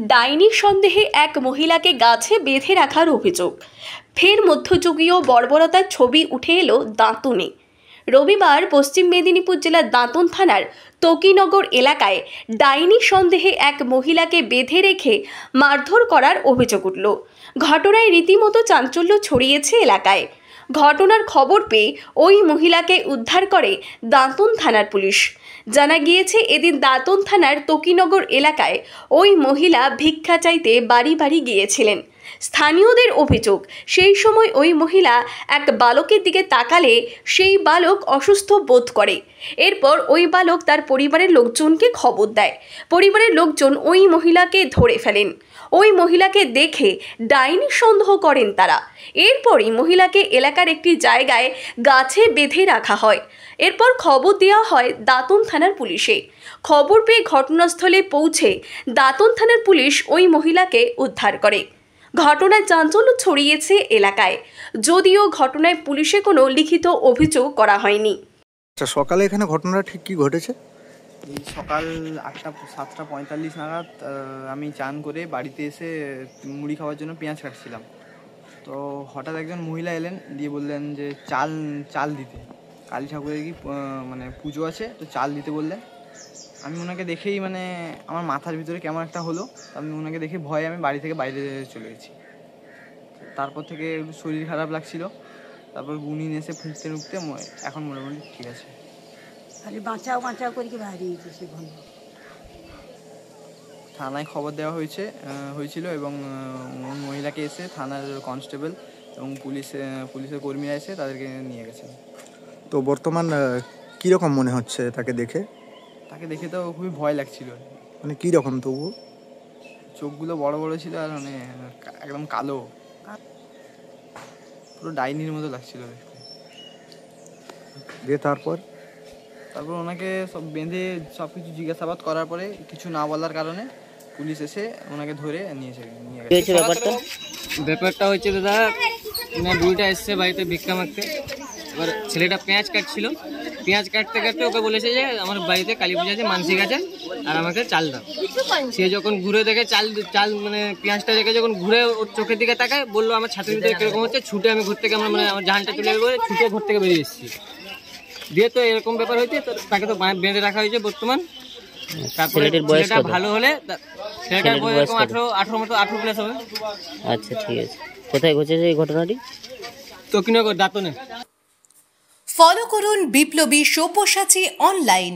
ডাইনি সন্দেহে এক মহিলাকে গাছে বেঁধে রাখার অভিযোগ। ফের মধ্যযুগীয় বর্বরতার ছবি উঠে এলো দাঁতনে। রবিবার পশ্চিম মেদিনীপুর জেলার দাঁতন থানার তকিনগর এলাকায় ডাইনি সন্দেহে এক মহিলাকে বেঁধে রেখে মারধর করার অভিযোগ উঠল। ঘটনায় রীতিমতো চাঞ্চল্য ছড়িয়েছে এলাকায়। ঘটনার খবর পেয়ে ওই মহিলাকে উদ্ধার করে দাঁতন থানার পুলিশ। জানা গিয়েছে, এদিন দাঁতন থানার তকিনগর এলাকায় ওই মহিলা ভিক্ষা চাইতে বাড়ি বাড়ি গিয়েছিলেন। স্থানীয়দের অভিযোগ, সেই সময় ওই মহিলা এক বালকের দিকে তাকালে সেই বালক অসুস্থ বোধ করে। এরপর ওই বালক তার পরিবারের লোকজনকে খবর দেয়। পরিবারের লোকজন ওই মহিলাকে ধরে ফেলেন। ওই মহিলাকে দেখে ডাইনি সন্দেহ করেন তারা। এরপরই মহিলাকে এলাকার একটি জায়গায় গাছে বেঁধে রাখা হয়। এরপর খবর দেওয়া হয় দাঁতন থানার পুলিশে। খবর পেয়ে ঘটনাস্থলে পৌঁছে দাঁতন থানার পুলিশ ওই মহিলাকে উদ্ধার করে। ঘটনায় চাঞ্চল্য ছড়িয়েছে এলাকায়, যদিও ঘটনায় পুলিশে কোনো লিখিত অভিযোগ করা হয়নি। সকালে এখানে ঘটনাটা ঠিক কি ঘটেছে? সকাল 7:45 নাগাদ আমি চান করে বাড়িতে এসে মুড়ি খাওয়ার জন্য পেঁয়াজ কাটছিলাম। তো হঠাৎ একজন মহিলা এলেন, দিয়ে বললেন যে চাল দিতে, কালী ঠাকুরের কি মানে পুজো আছে, তো চাল দিতে বললেন। আমি ওনাকে দেখেই আমার মাথার ভিতরে কেমন একটা হলো। আমি ওনাকে দেখে ভয়ে আমি বাড়ি থেকে বাইরে চলে গেছি। তারপর থেকে শরীর খারাপ লাগছিল। তারপর গুনিন এসে ফুঁকতে এখন মোটামুটি ঠিক আছে। বাঁচাও করে কি থানায় খবর দেওয়া হয়েছিল এবং মহিলাকে এসে থানার কনস্টেবল এবং পুলিশের কর্মীরা এসে তাদেরকে নিয়ে গেছেন। তো বর্তমান কীরকম মনে হচ্ছে তাকে দেখে? তাকে দেখে তো খুবই ভয় লাগছিল। মানে কীরকম? তবু চোখগুলো বড় বড় ছিল আর একদম কালো, পুরো ডাইনির মতো লাগছিল দেখতে। দিয়ে তারপর ওনাকে সব বেঁধে সব কিছু জিজ্ঞাসাবাদ করার পরে কিছু না বলার কারণে পুলিশ এসে ওনাকে ধরে নিয়ে গেছে। ব্যাপারটা হচ্ছে দাদা, বুড়িটা এসছে বাড়িতে ভিক্ষা মাগতে। এবার ছেলেটা পেঁয়াজ কাটছিল, পেঁয়াজ কাটতে কাটতে ওকে বলেছে যে আমার বাড়িতে কালী পূজা আছে, মানসিক আছে, আর আমাকে চাল দাও। সে যখন ঘুরে দেখে চাল পেঁয়াজটা দেখে যখন ঘুরে ওর চোখের দিকে তাকায়, বললো আমার ছাতির ভিতরে কিরকম হচ্ছে। ছুটে আমি ঘর থেকে আমার জাহানটা তুলে ছুটে ঘর থেকে বেরিয়ে এসেছি। দিয়ে তো এরকম ব্যাপার হয়েছে, তো তাকে তো বেঁধে রাখা হয়েছে বর্তমান। তারপরে ছেলেটা ভালো হলে ছেলেটার বয়স 18 প্লাস হবে। আচ্ছা, ঠিক আছে। কোথায় ঘটেছে এই ঘটনাটি? তকিনগর দাঁতনে। ফলো করুন বিপ্লবী সব্যসাচী অনলাইন।